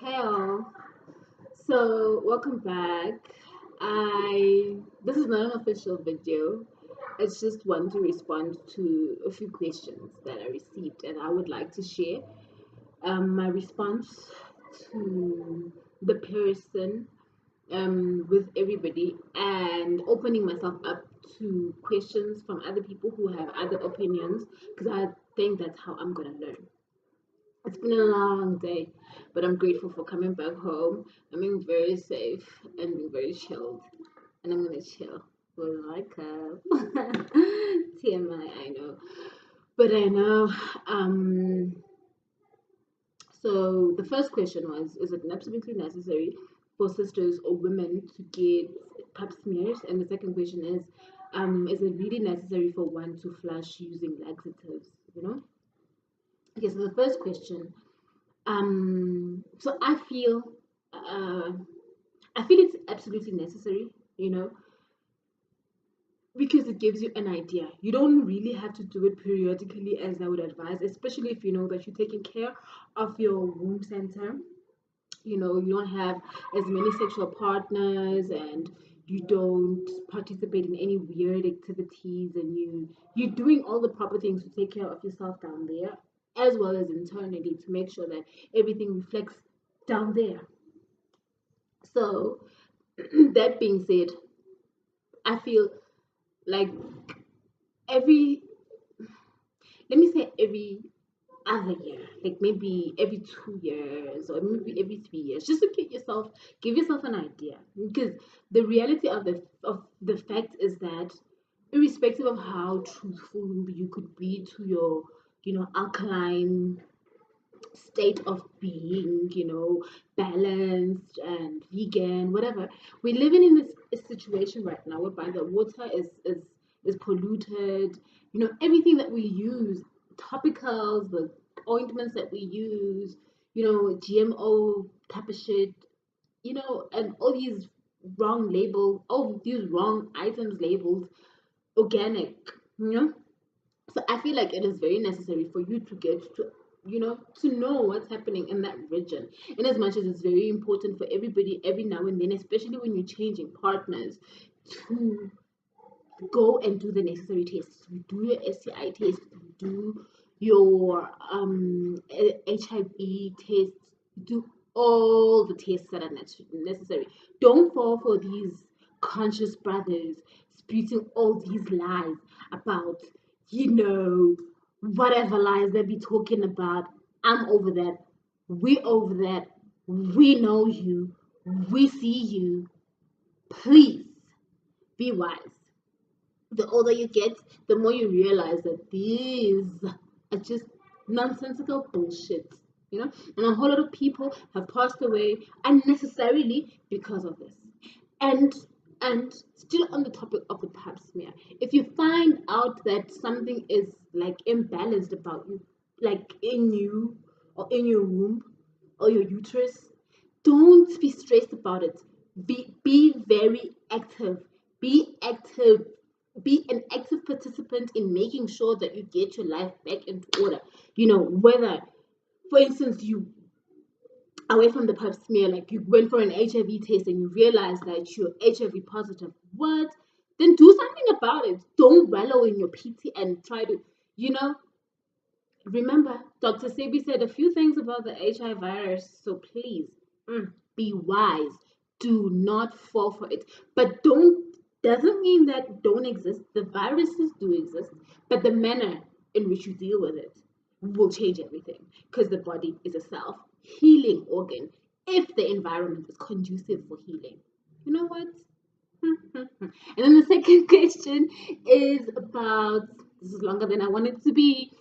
Hey all. So welcome back. I This is not an official video. It's just one to respond to a few questions that I received, and I would like to share my response to the person with everybody, and opening myself up to questions from other people who have other opinions, because I think that's how I'm gonna learn. It's been a long day, but I'm grateful for coming back home. I'm being very safe and being very chilled, and I'm gonna chill with my cup. TMI, I know, but I know. So the first question was: is it absolutely necessary for sisters or women to get pap smears? And the second question is it really necessary for one to flush using laxatives? Okay. So the first question. So uh, I feel it's absolutely necessary, you know, because it gives you an idea. You don't really have to do it periodically, as I would advise, especially if you know that you're taking care of your womb center. You don't have as many sexual partners, and you don't participate in any weird activities, and you're doing all the proper things to take care of yourself down there, as well as internally, to make sure that everything reflects down there. So that being said, I feel like every let me say every other year, like maybe every 2 years or maybe every 3 years, just to give yourself an idea. Because the reality of the fact is that, irrespective of how truthful you could be to your, alkaline state of being, balanced and vegan, whatever. We're living in this a situation right now whereby the water is polluted. Everything that we use, topicals, the ointments that we use, GMO type of shit, and all these wrong labels, all these wrong items labeled organic, you know so I feel like it is very necessary for you to get to know what's happening in that region. In as much as it's very important for everybody every now and then, especially when you're changing partners, to go and do the necessary tests. You do your STI test, you do your HIV test, you do all the tests that are necessary. Don't fall for these conscious brothers spewing all these lies about, whatever lies they be talking about. I'm over that. We over that. We know you. We see you. Please be wise. The older you get, the more you realize that these are just nonsensical bullshit, And a whole lot of people have passed away unnecessarily because of this. And and still on the topic of the pap smear, if you find out that something is like imbalanced about you, like in you or in your womb or your uterus, don't be stressed about it. Be very active. Be active. Be an active participant in making sure that you get your life back into order. Whether, for instance, you away from the pap smear, like you went for an HIV test and you realized that you're HIV positive. What? Then do something about it. Don't wallow in your pity and try to, you know, remember, Dr. Sebi said a few things about the HIV virus, so please be wise. Do not fall for it. But don't doesn't mean that don't exist. The viruses do exist, but the manner in which you deal with it will change everything, because the body is a self-healing organ if the environment is conducive for healing. You know what? And then the second question is about, this is longer than I want it to be.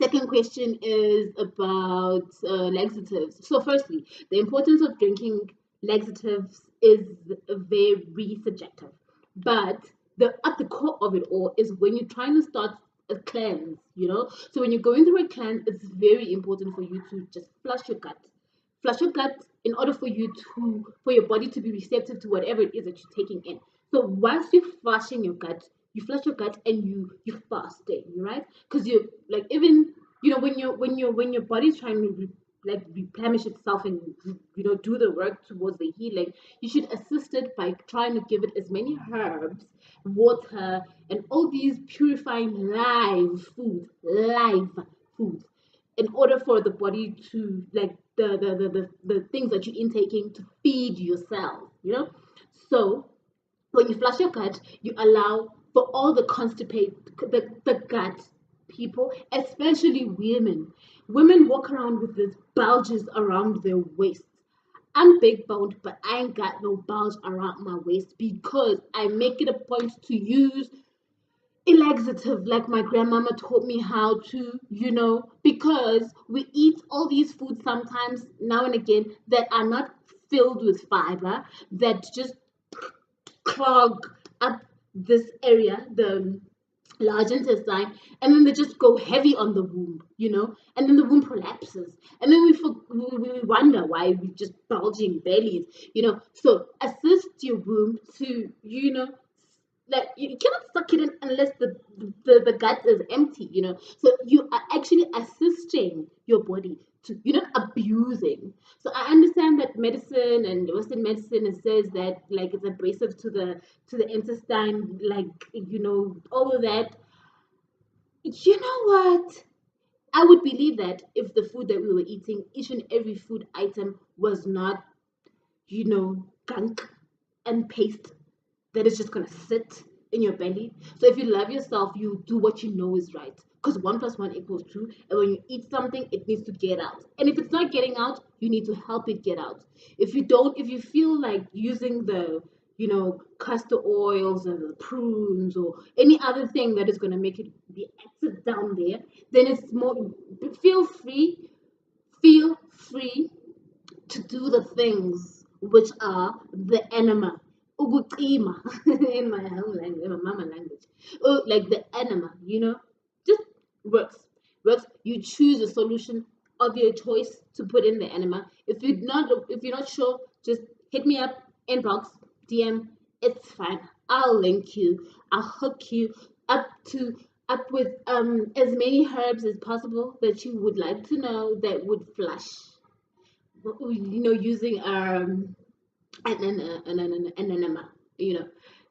Second question is about laxatives. So, firstly, the importance of drinking laxatives is very subjective, but the at the core of it all is when you're trying to start a cleanse. So when you're going through a cleanse, it's very important for you to just flush your gut in order for your body to be receptive to whatever it is that you're taking in. So whilst you're flushing your gut, you flush your gut and you're fasting, right? Because you like, even when your body's trying to like replenish itself and do the work towards the healing, you should assist it by trying to give it as many herbs, water, and all these purifying live foods in order for the body to like the things that you're intaking to feed yourself. So when you flush your gut, you allow for all the constipate the gut people, especially women. Women walk around with these bulges around their waist. I'm big boned, but I ain't got no bulge around my waist because I make it a point to use a laxative like my grandmama taught me how to, because we eat all these foods sometimes now and again that are not filled with fiber, that just clog up this area, the large intestine, and then they just go heavy on the womb, and then the womb collapses, and then we wonder why we just bulging bellies. So assist your womb to, like you cannot suck it in unless the gut is empty. So you are actually assisting your body to, you're not abusing. So I understand that medicine and western medicine, it says that like it's abrasive to the intestine, like all of that. You know what, I would believe that if the food that we were eating, each and every food item was not gunk and paste that is just gonna sit in your belly. So if you love yourself, you do what you know is right. Because 1 + 1 = 2, and when you eat something, it needs to get out. And if it's not getting out, you need to help it get out. If you feel like using the castor oils or the prunes or any other thing that is gonna make it be acid down there, then it's more. Feel free, feel free to do the things which are the enema. Uguqima in my home language, in my mama language. Oh, like the enema, just works. Works. You choose a solution of your choice to put in the enema. If you're not sure, just hit me up, inbox, DM. It's fine. I'll link you. I'll hook you up to up with as many herbs as possible that you would like to know that would flush using an enema,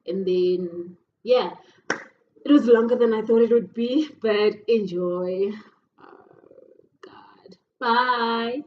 and then yeah, it was longer than I thought it would be, but enjoy. God, bye.